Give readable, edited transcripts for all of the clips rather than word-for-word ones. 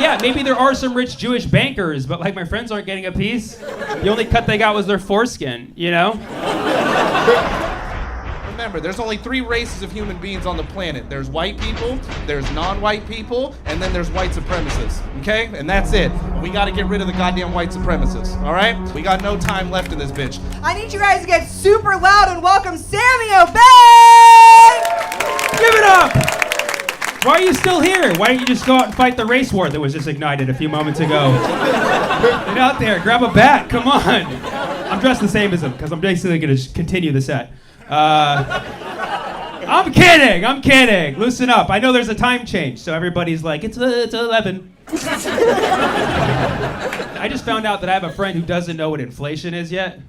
Yeah, maybe there are some rich Jewish bankers, but like my friends aren't getting a piece. The only cut they got was their foreskin, you know? Remember, there's only 3 races of human beings on the planet. There's white people, there's non-white people, and then there's white supremacists, okay? And that's it. We gotta get rid of the goddamn white supremacists, all right? We got no time left in this bitch. I need you guys to get super loud and welcome Sammy Obeid! Give it up! Why are you still here? Why don't you just go out and fight the race war that was just ignited a few moments ago? Get out there, grab a bat, come on. I'm dressed the same as him, because I'm basically gonna continue the set. I'm kidding. Loosen up. I know there's a time change, so everybody's like, it's 11. I just found out that I have a friend who doesn't know what inflation is yet.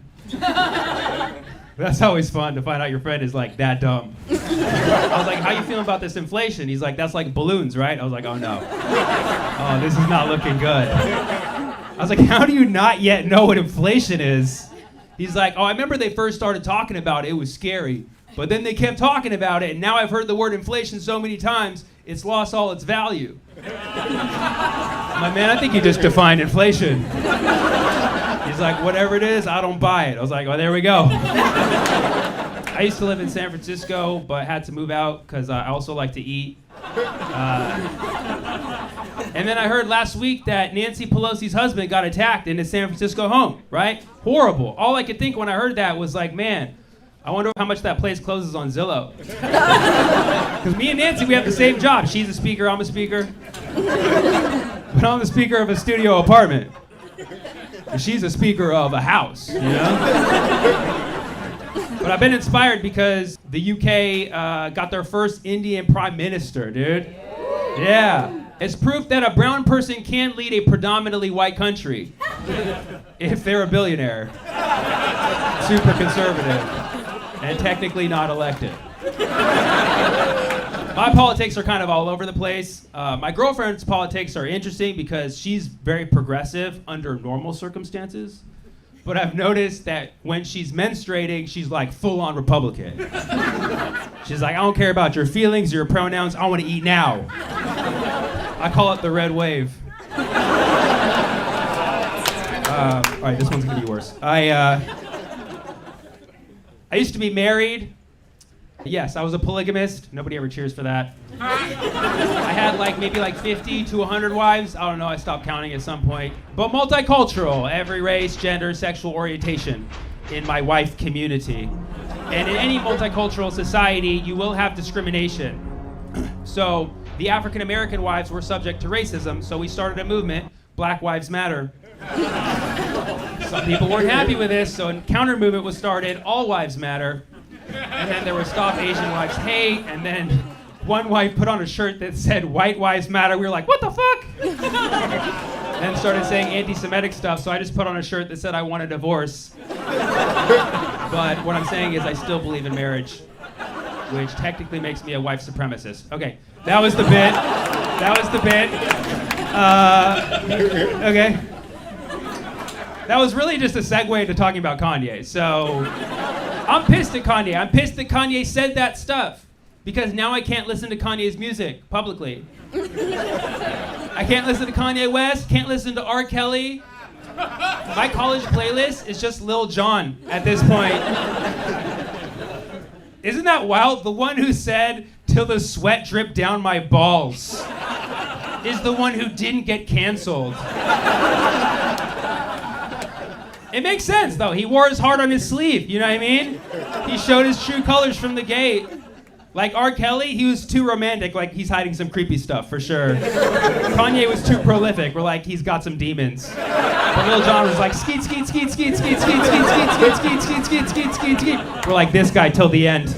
That's always fun to find out your friend is like that dumb. I was like, how you feeling about this inflation? He's like, that's like balloons, right? I was like, oh no. Oh, this is not looking good. I was like, how do you not yet know what inflation is? He's like, oh, I remember they first started talking about it. It was scary. But then they kept talking about it, and now I've heard the word inflation so many times, it's lost all its value. I'm like, man, I think you just defined inflation. He's like, whatever it is, I don't buy it. I was like, oh, there we go. I used to live in San Francisco, but had to move out because I also like to eat. And then I heard last week that Nancy Pelosi's husband got attacked in his San Francisco home, right? Horrible. All I could think when I heard that was like, man, I wonder how much that place closes on Zillow. Because me and Nancy, we have the same job. She's a speaker, I'm a speaker. But I'm the speaker of a studio apartment. And she's a speaker of a house, you know? But I've been inspired because the UK got their first Indian prime minister, dude. Yeah. It's proof that a brown person can lead a predominantly white country if they're a billionaire, super conservative, and technically not elected. My politics are kind of all over the place. My girlfriend's politics are interesting because she's very progressive under normal circumstances. But I've noticed that when she's menstruating, she's like full-on Republican. She's like, I don't care about your feelings, your pronouns, I want to eat now. I call it the red wave. All right, this one's gonna be worse. I used to be married. Yes, I was a polygamist. Nobody ever cheers for that. I had maybe 50 to 100 wives. I don't know, I stopped counting at some point. But multicultural, every race, gender, sexual orientation in my wife community. And in any multicultural society, you will have discrimination. So the African American wives were subject to racism, so we started a movement, Black Lives Matter. Some people weren't happy with this, so a counter movement was started, All Wives Matter. And then there was Stop Asian Wives Hate, and then one wife put on a shirt that said White Wives Matter. We were like, what the fuck? And started saying anti-Semitic stuff, so I just put on a shirt that said I want a divorce. But what I'm saying is I still believe in marriage, which technically makes me a white supremacist. Okay, that was the bit. Okay. That was really just a segue into talking about Kanye. So I'm pissed at Kanye. I'm pissed that Kanye said that stuff because now I can't listen to Kanye's music publicly. I can't listen to Kanye West, can't listen to R. Kelly. My college playlist is just Lil Jon at this point. Isn't that wild? The one who said, till the sweat dripped down my balls, is the one who didn't get canceled. It makes sense, though. He wore his heart on his sleeve, you know what I mean? He showed his true colors from the gate. Like R. Kelly, he was too romantic, like he's hiding some creepy stuff, for sure. Kanye was too prolific, we're like, he's got some demons. But Lil Jon was like, skeet, skeet, skeet, skeet, skeet, skeet, skeet, skeet, skeet, skeet, skeet, skeet, skeet, skeet, skeet. We're like, this guy till the end.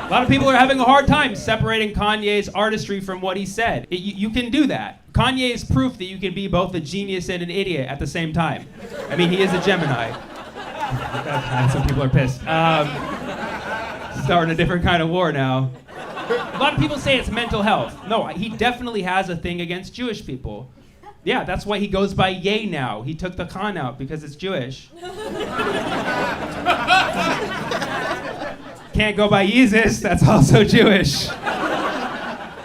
A lot of people are having a hard time separating Kanye's artistry from what he said. You can do that. Kanye is proof that you can be both a genius and an idiot at the same time. I mean, he is a Gemini. Some people are pissed. Starting a different kind of war now. A lot of people say it's mental health. No, he definitely has a thing against Jewish people. Yeah, that's why he goes by Ye now. He took the Khan out because it's Jewish. Can't go by Jesus, that's also Jewish.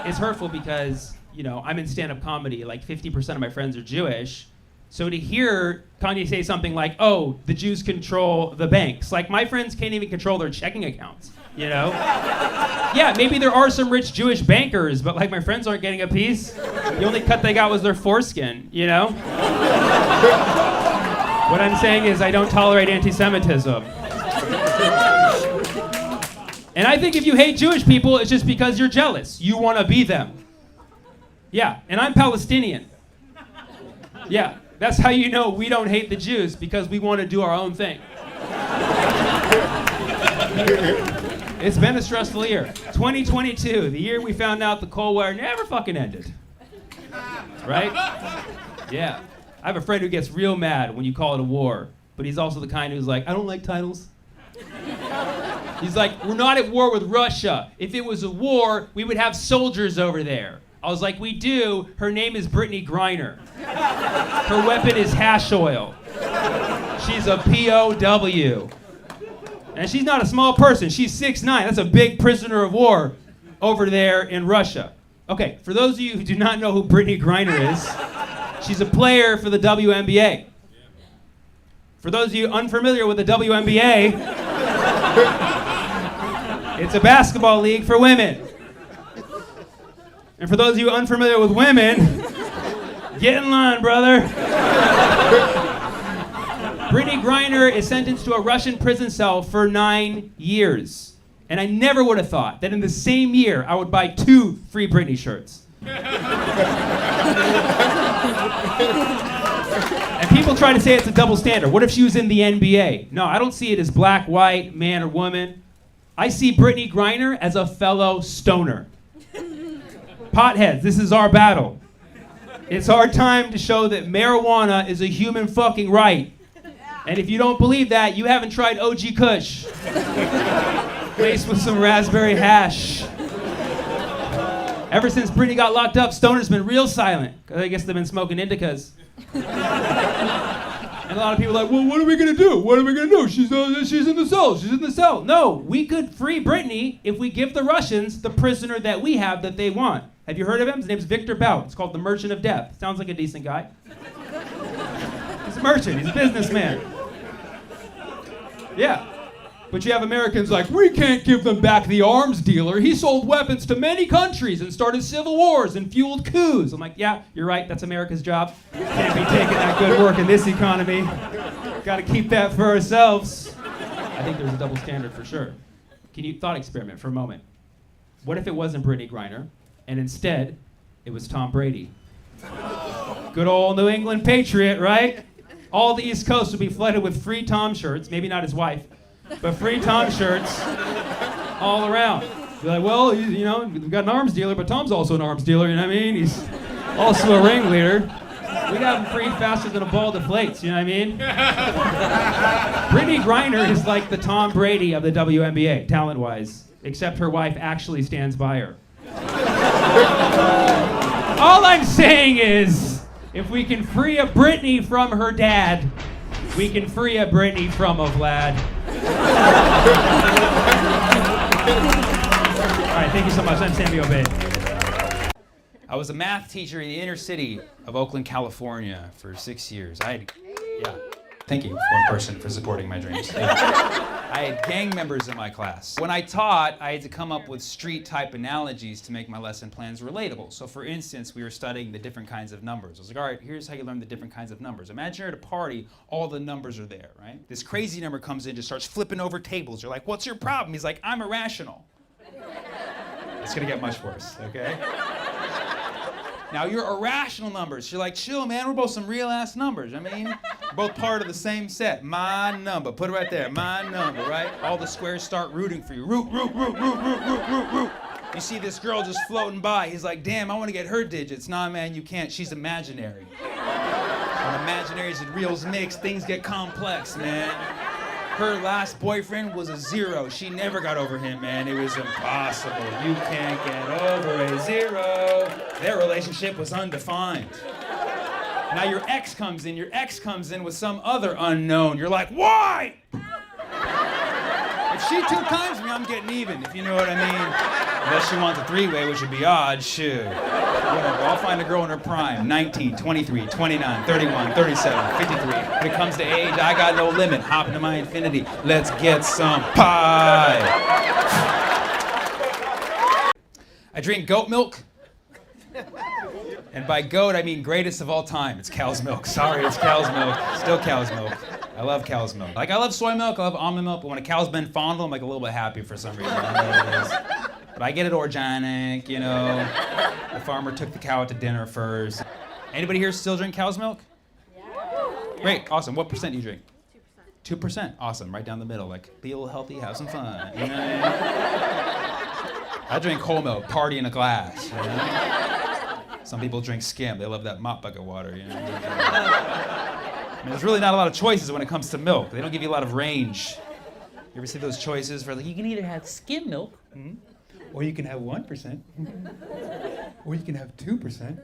it's hurtful because, I'm in stand-up comedy. Like 50% of my friends are Jewish. So to hear Kanye say something like, oh, the Jews control the banks. Like, my friends can't even control their checking accounts, Yeah, maybe there are some rich Jewish bankers, but like my friends aren't getting a piece. The only cut they got was their foreskin, What I'm saying is I don't tolerate anti-Semitism. And I think if you hate Jewish people, it's just because you're jealous. You want to be them. Yeah, and I'm Palestinian. Yeah, that's how you know we don't hate the Jews, because we want to do our own thing. It's been a stressful year. 2022, the year we found out the Cold War never fucking ended. Right? Yeah. I have a friend who gets real mad when you call it a war, but he's also the kind who's like, I don't like titles. He's like, we're not at war with Russia. If it was a war, we would have soldiers over there. I was like, we do. Her name is Brittany Griner. Her weapon is hash oil. She's a POW. And she's not a small person. She's 6'9". That's a big prisoner of war over there in Russia. Okay, for those of you who do not know who Brittany Griner is, she's a player for the WNBA. For those of you unfamiliar with the WNBA, it's a basketball league for women. And for those of you unfamiliar with women, get in line, brother. Brittany Griner is sentenced to a Russian prison cell for 9 years. And I never would have thought that in the same year I would buy 2 free Britney shirts. And people try to say it's a double standard. What if she was in the NBA? No, I don't see it as black, white, man, or woman. I see Brittany Griner as a fellow stoner. Potheads, this is our battle. It's our time to show that marijuana is a human fucking right. And if you don't believe that, you haven't tried OG Kush. Laced with some raspberry hash. Ever since Brittany got locked up, Stoner's been real silent. Cause I guess they've been smoking indicas. And a lot of people are like, well, what are we gonna do? What are we gonna do? She's in the cell. She's in the cell. No, we could free Brittany if we give the Russians the prisoner that we have that they want. Have you heard of him? His name's Victor Bout. It's called The Merchant of Death. Sounds like a decent guy. He's a merchant. He's a businessman. Yeah. But you have Americans like, we can't give them back the arms dealer. He sold weapons to many countries and started civil wars and fueled coups. I'm like, yeah, you're right. That's America's job. Can't be taking that good work in this economy. Got to keep that for ourselves. I think there's a double standard for sure. Can you thought experiment for a moment? What if it wasn't Brittany Griner, and instead it was Tom Brady? Good old New England Patriot, right? All the East Coast would be flooded with free Tom shirts. Maybe not his wife. But free Tom shirts all around. You're like, well, we've got an arms dealer, but Tom's also an arms dealer, you know what I mean? He's also a ringleader. We got him freed faster than a ball deflates, you know what I mean? Brittany Griner is like the Tom Brady of the WNBA, talent-wise, except her wife actually stands by her. All I'm saying is, if we can free a Brittany from her dad, we can free a Brittany from a Vlad. All right, thank you so much. I'm Sammy Obeid. I was a math teacher in the inner city of Oakland, California for 6 years. Thank you, one person, for supporting my dreams. I had gang members in my class. When I taught, I had to come up with street-type analogies to make my lesson plans relatable. So for instance, we were studying the different kinds of numbers. I was like, all right, here's how you learn the different kinds of numbers. Imagine you're at a party, all the numbers are there, right? This crazy number comes in, just starts flipping over tables. You're like, what's your problem? He's like, I'm irrational. It's gonna get much worse, okay? Now, your irrational numbers, you're like, chill, man, we're both some real-ass numbers. I mean, we're both part of the same set. My number, put it right there, my number, right? All the squares start rooting for you. Root, root, root, root, root, root, root, root. You see this girl just floating by. He's like, damn, I want to get her digits. Nah, man, you can't. She's imaginary. When imaginaries and reals mix, things get complex, man. Her last boyfriend was a 0. She never got over him, man. It was impossible. You can't get over a 0. Their relationship was undefined. Now your ex comes in. Your ex comes in with some other unknown. You're like, why? If she 2 times me, I'm getting even, if you know what I mean. Unless she wants a three-way, which would be odd, shoot. Whatever, I'll find a girl in her prime, 19, 23, 29, 31, 37, 53. When it comes to age, I got no limit. Hop into my infinity. Let's get some pie. I drink goat milk. And by goat, I mean greatest of all time. It's cow's milk. Sorry, it's cow's milk. Still cow's milk. I love cow's milk. Like, I love soy milk, I love almond milk, but when a cow's been fondled, I'm like a little bit happy for some reason. I don't know what it is. But I get it organic, you know. The farmer took the cow out to dinner first. Anybody here still drink cow's milk? Yeah. Great, awesome. What percent do you drink? 2%. 2%, awesome. Right down the middle, like, be a little healthy, have some fun. You know what I mean? I drink whole milk, party in a glass. You know? Some people drink skim. They love that mop bucket water, you know. I mean, there's really not a lot of choices when it comes to milk. They don't give you a lot of range. You ever see those choices for, like, you can either have skim milk, or you can have 1%, or you can have 2%,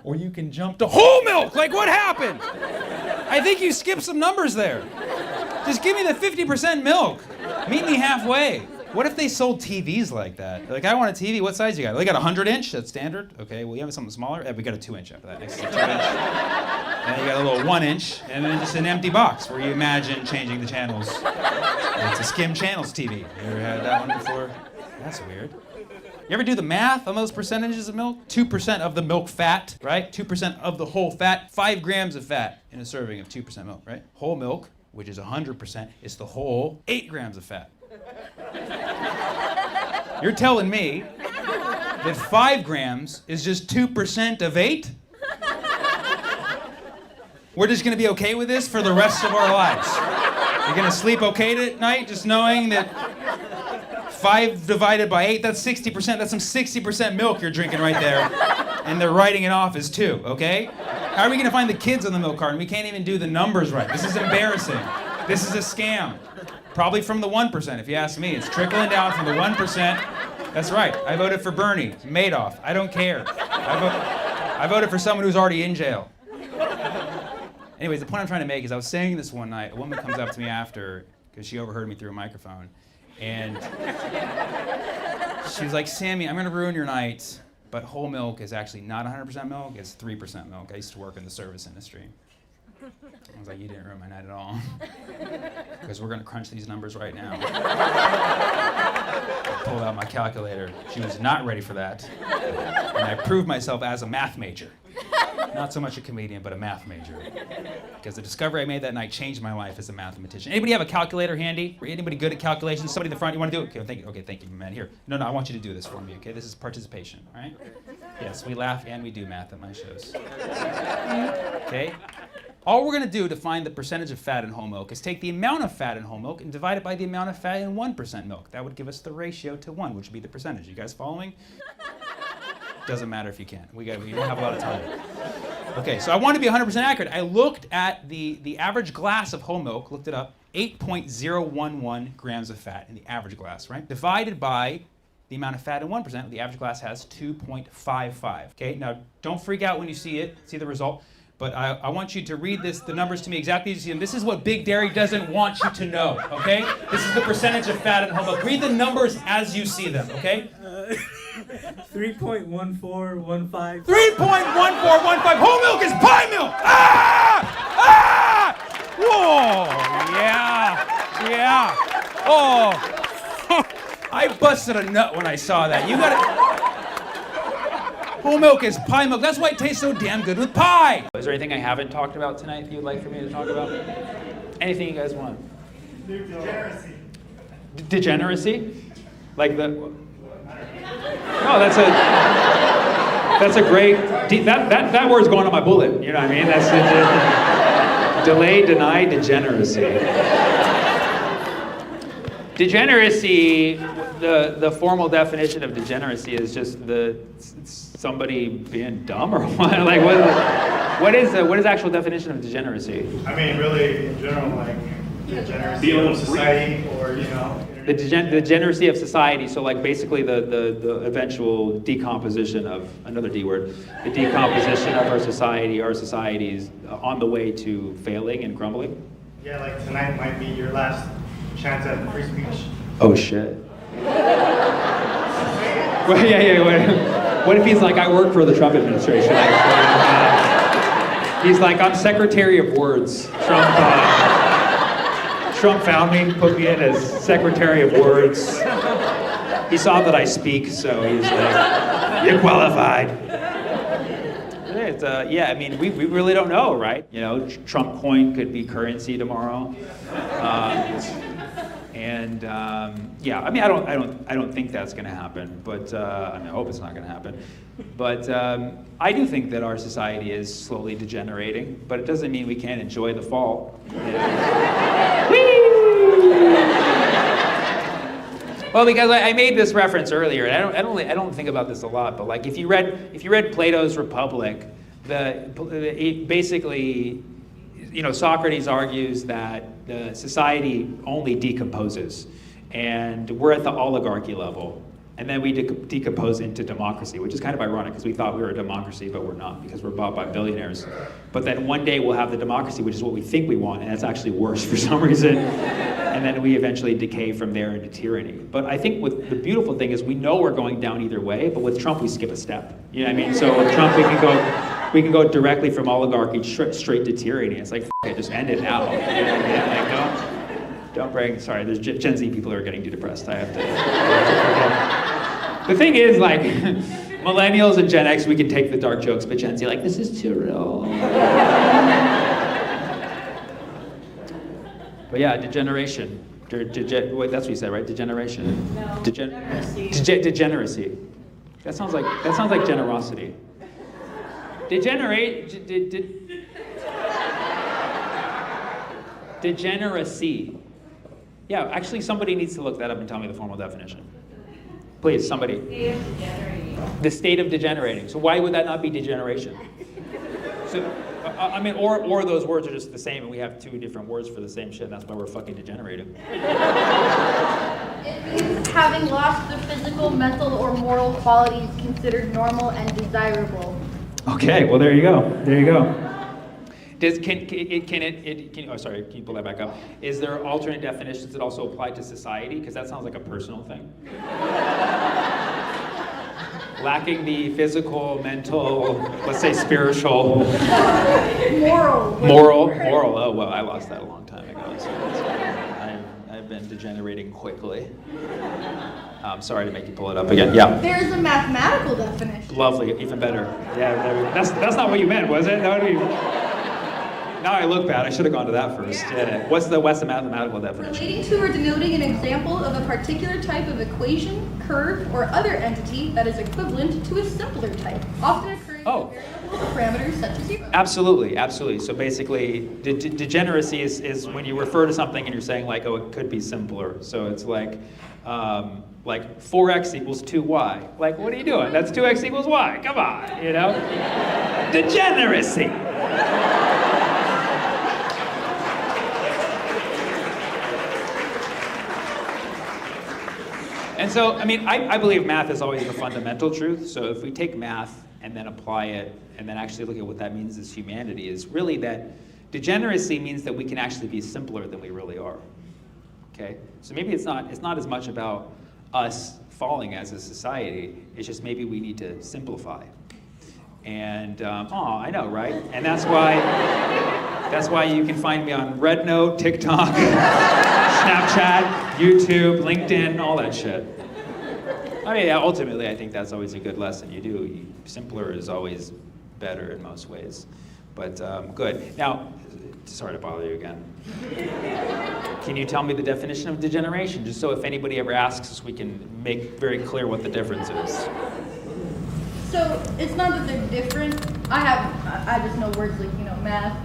or you can jump to whole milk. Like, what happened? I think you skipped some numbers there. Just give me the 50% milk. Meet me halfway. What if they sold TVs like that? Like, I want a TV. What size you got? They got a 100-inch. That's standard. Okay. Well, you have something smaller. We got a 2-inch after that. Next to the 2-inch. And then you got a little 1-inch, and then just an empty box where you imagine changing the channels. It's a skim channels TV. You ever had that one before? That's weird. You ever do the math on those percentages of milk? 2% of the milk fat, right? 2% of the whole fat. 5 grams of fat in a serving of 2% milk, right? Whole milk, which is 100%, is the whole 8 grams of fat. You're telling me that 5 grams is just 2% of 8? We're just gonna be okay with this for the rest of our lives. You're gonna sleep okay at night just knowing that 5 divided by 8, that's 60%. That's some 60% milk you're drinking right there. And they're writing it off as 2, okay? How are we gonna find the kids on the milk carton? We can't even do the numbers right. This is embarrassing. This is a scam. Probably from the 1%, if you ask me. It's trickling down from the 1%. That's right. I voted for Bernie, Madoff. I don't care. I voted for someone who's already in jail. Anyways, the point I'm trying to make is I was saying this one night. A woman comes up to me after, because she overheard me through a microphone. And she was like, Sammy, I'm going to ruin your night, but whole milk is actually not 100% milk. It's 3% milk. I used to work in the service industry. I was like, you didn't ruin my night at all. Because we're going to crunch these numbers right now. I pulled out my calculator. She was not ready for that. And I proved myself as a math major. Not so much a comedian, but a math major. Because the discovery I made that night changed my life as a mathematician. Anybody have a calculator handy? Anybody good at calculations? Somebody in the front, you want to do it? Okay, thank you, man. Here. No, I want you to do this for me, okay? This is participation, all right? Yes, we laugh and we do math at my shows. Okay? All we're going to do to find the percentage of fat in whole milk is take the amount of fat in whole milk and divide it by the amount of fat in 1% milk. That would give us the ratio to 1, which would be the percentage. You guys following? Doesn't matter if you can't. We don't have a lot of time. Okay, so I want to be 100% accurate. I looked at the average glass of whole milk, looked it up, 8.011 grams of fat in the average glass, right? Divided by the amount of fat in 1%, the average glass has 2.55. Okay, now don't freak out when you see it, see the result. But I want you to read the numbers to me exactly as you see them. This is what Big Dairy doesn't want you to know, okay? This is the percentage of fat in whole milk. Read the numbers as you see them, okay? 3.1415. 3.1415. Whole milk is pie milk! Ah! Ah! Whoa! Yeah. Oh. I busted a nut when I saw that. You gotta... Whole milk is pie milk. That's why it tastes so damn good with pie. Is there anything I haven't talked about tonight that you'd like for me to talk about? Anything you guys want? Degeneracy. Degeneracy? Like the... No, that's a great... That word's going on my bullet. You know what I mean? That's delay, deny, degeneracy. Degeneracy, the formal definition of degeneracy is just somebody being dumb or what? Like what is the actual definition of degeneracy? I mean, really, in general, like degeneracy of society, or The degeneracy of society. So like basically the eventual decomposition of another D word, the decomposition of our societies on the way to failing and crumbling. Yeah, like tonight might be your last chance at free speech. Oh shit. Well, yeah. What if he's like, I work for the Trump administration, actually. He's like, I'm Secretary of Words. Trump found me, put me in as Secretary of Words. He saw that I speak, so he's like, you're qualified. Yeah, I mean, we really don't know, right? You know, Trump coin could be currency tomorrow. Yeah, I mean, I don't think that's going to happen, but I mean, I hope it's not going to happen. But I do think that our society is slowly degenerating, but it doesn't mean we can't enjoy the fall. Well, because I made this reference earlier, and I don't think about this a lot, but like if you read Plato's Republic, basically, you know, Socrates argues that the society only decomposes, and we're at the oligarchy level, and then we decompose into democracy, which is kind of ironic because we thought we were a democracy, but we're not because we're bought by billionaires. But then one day we'll have the democracy, which is what we think we want, and that's actually worse for some reason. And then we eventually decay from there into tyranny. But I think the beautiful thing is we know we're going down either way, but with Trump we skip a step. You know what I mean? So with Trump we can go directly from oligarchy straight to tyranny. It's like, it, just end it now. You know what I mean? Like, don't bring, sorry, there's Gen Z people who are getting too depressed. I have to. The thing is, like, millennials and Gen X, we can take the dark jokes, but Gen Z, like, this is too real. But yeah, degeneration. Wait, that's what you said, right? Degeneration. No. Degeneracy. That sounds like generosity. Degeneracy. Yeah, actually, somebody needs to look that up and tell me the formal definition. Please, somebody. State of degenerating. The state of degenerating. So why would that not be degeneration? So, I mean, or those words are just the same, and we have two different words for the same shit, and that's why we're fucking degenerating. It means having lost the physical, mental, or moral qualities considered normal and desirable. Okay, well there you go. There you go. Can you pull that back up? Is there alternate definitions that also apply to society? Because that sounds like a personal thing. Lacking the physical, mental, let's say spiritual. Moral. Oh, well, I lost that a long time ago. So I've been degenerating quickly. I'm sorry to make you pull it up again. Yeah. There's a mathematical definition. Lovely, even better. Yeah, that's not what you meant, was it? That would be. Now I look bad. I should have gone to that first. Yeah. What's the mathematical definition? Relating to or denoting an example of a particular type of equation, curve, or other entity that is equivalent to a simpler type, often occurring with variable parameters such as zero. Absolutely. So basically, degeneracy is when you refer to something and you're saying like, oh, it could be simpler. So it's like 4x equals 2y. Like, what are you doing? That's 2x equals y. Come on, you know? Degeneracy. And so, I mean, I believe math is always the fundamental truth. So if we take math and then apply it and then actually look at what that means as humanity, is really that degeneracy means that we can actually be simpler than we really are. Okay? So maybe it's not as much about us falling as a society. It's just maybe we need to simplify. And I know, right? And that's why you can find me on Rednote, TikTok, Snapchat, YouTube, LinkedIn, all that shit. I mean, ultimately, I think that's always a good lesson. Simpler is always better in most ways. But good. Now, sorry to bother you again. Can you tell me the definition of degeneration, just so if anybody ever asks us, we can make very clear what the difference is. So it's not that they're different. I just know words like, math.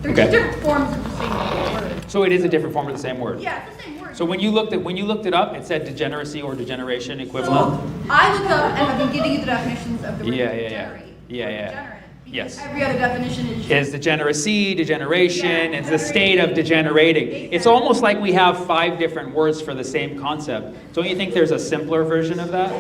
They're just different forms of the same word. So it is a different form of the same word? Yeah, it's the same word. So when you looked it up, it said degeneracy or degeneration equivalent? So I looked up and have been giving you the definitions of the word degenerate. Yeah. Yes. Every other definition is degeneracy, degeneration, it's the state of degenerating. It's almost like we have 5 different words for the same concept. Don't you think there's a simpler version of that?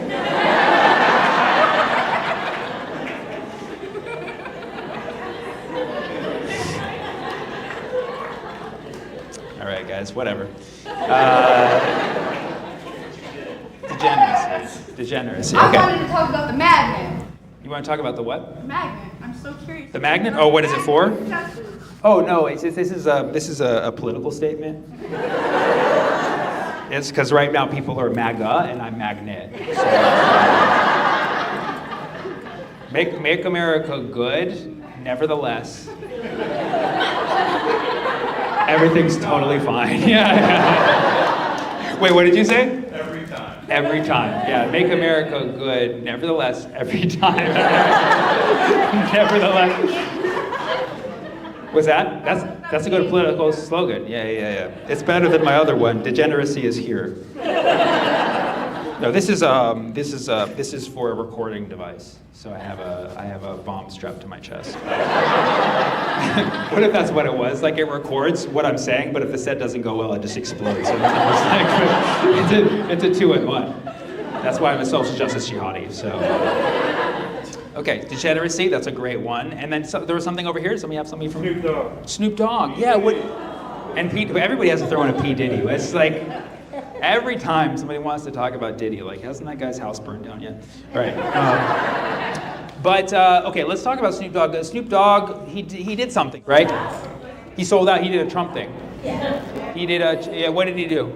All right, guys, whatever. Degeneracy. Degeneracy. I Okay. wanted to talk about the magnet. You want to talk about the what? The magnet. I'm so curious. The magnet? Oh, what is it for? Tattoos. Oh no, this is a political statement. It's because right now people are MAGA and I'm magnet. So. Make America good, nevertheless. Everything's totally fine. Yeah. Wait, what did you say? Every time. Every time. Yeah, make America good, nevertheless, every time. Nevertheless. Was that? That's a good political slogan. Yeah. It's better than my other one. Degeneracy is here. No, this is for a recording device. So I have a bomb strapped to my chest. What if that's what it was? Like it records what I'm saying, but if the set doesn't go well, it just explodes. So it's a 2-in-1. That's why I'm a social justice jihadi. So. Okay, degeneracy, that's a great one. And then there was something over here. Somebody have something from Snoop Dogg. Snoop Dogg. Yeah. What? And P, everybody has to throw in a P Diddy. It's like every time somebody wants to talk about Diddy, like hasn't that guy's house burned down yet? Right. Okay, let's talk about Snoop Dogg. Snoop Dogg, he did something, right? He sold out. He did a Trump thing. Yeah. He did what did he do?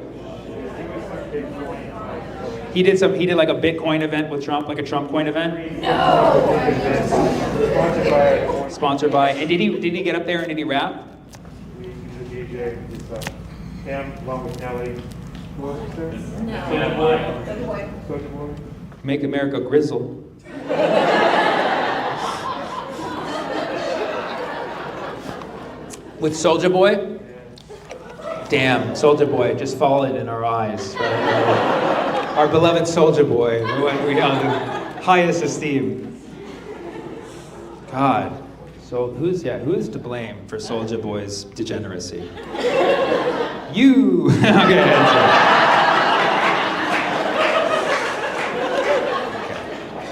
He did like a Bitcoin event with Trump, like a Trump coin event. Sponsored by. And did he get up there and did he rap? He's a DJ. He's him along with Nelly. Soulja Boy. Make America grizzle. With Soulja Boy? Damn, Soulja Boy just fallen in our eyes. Our beloved Soulja Boy, we held in highest esteem. God, so who's to blame for Soulja Boy's degeneracy? You. Okay.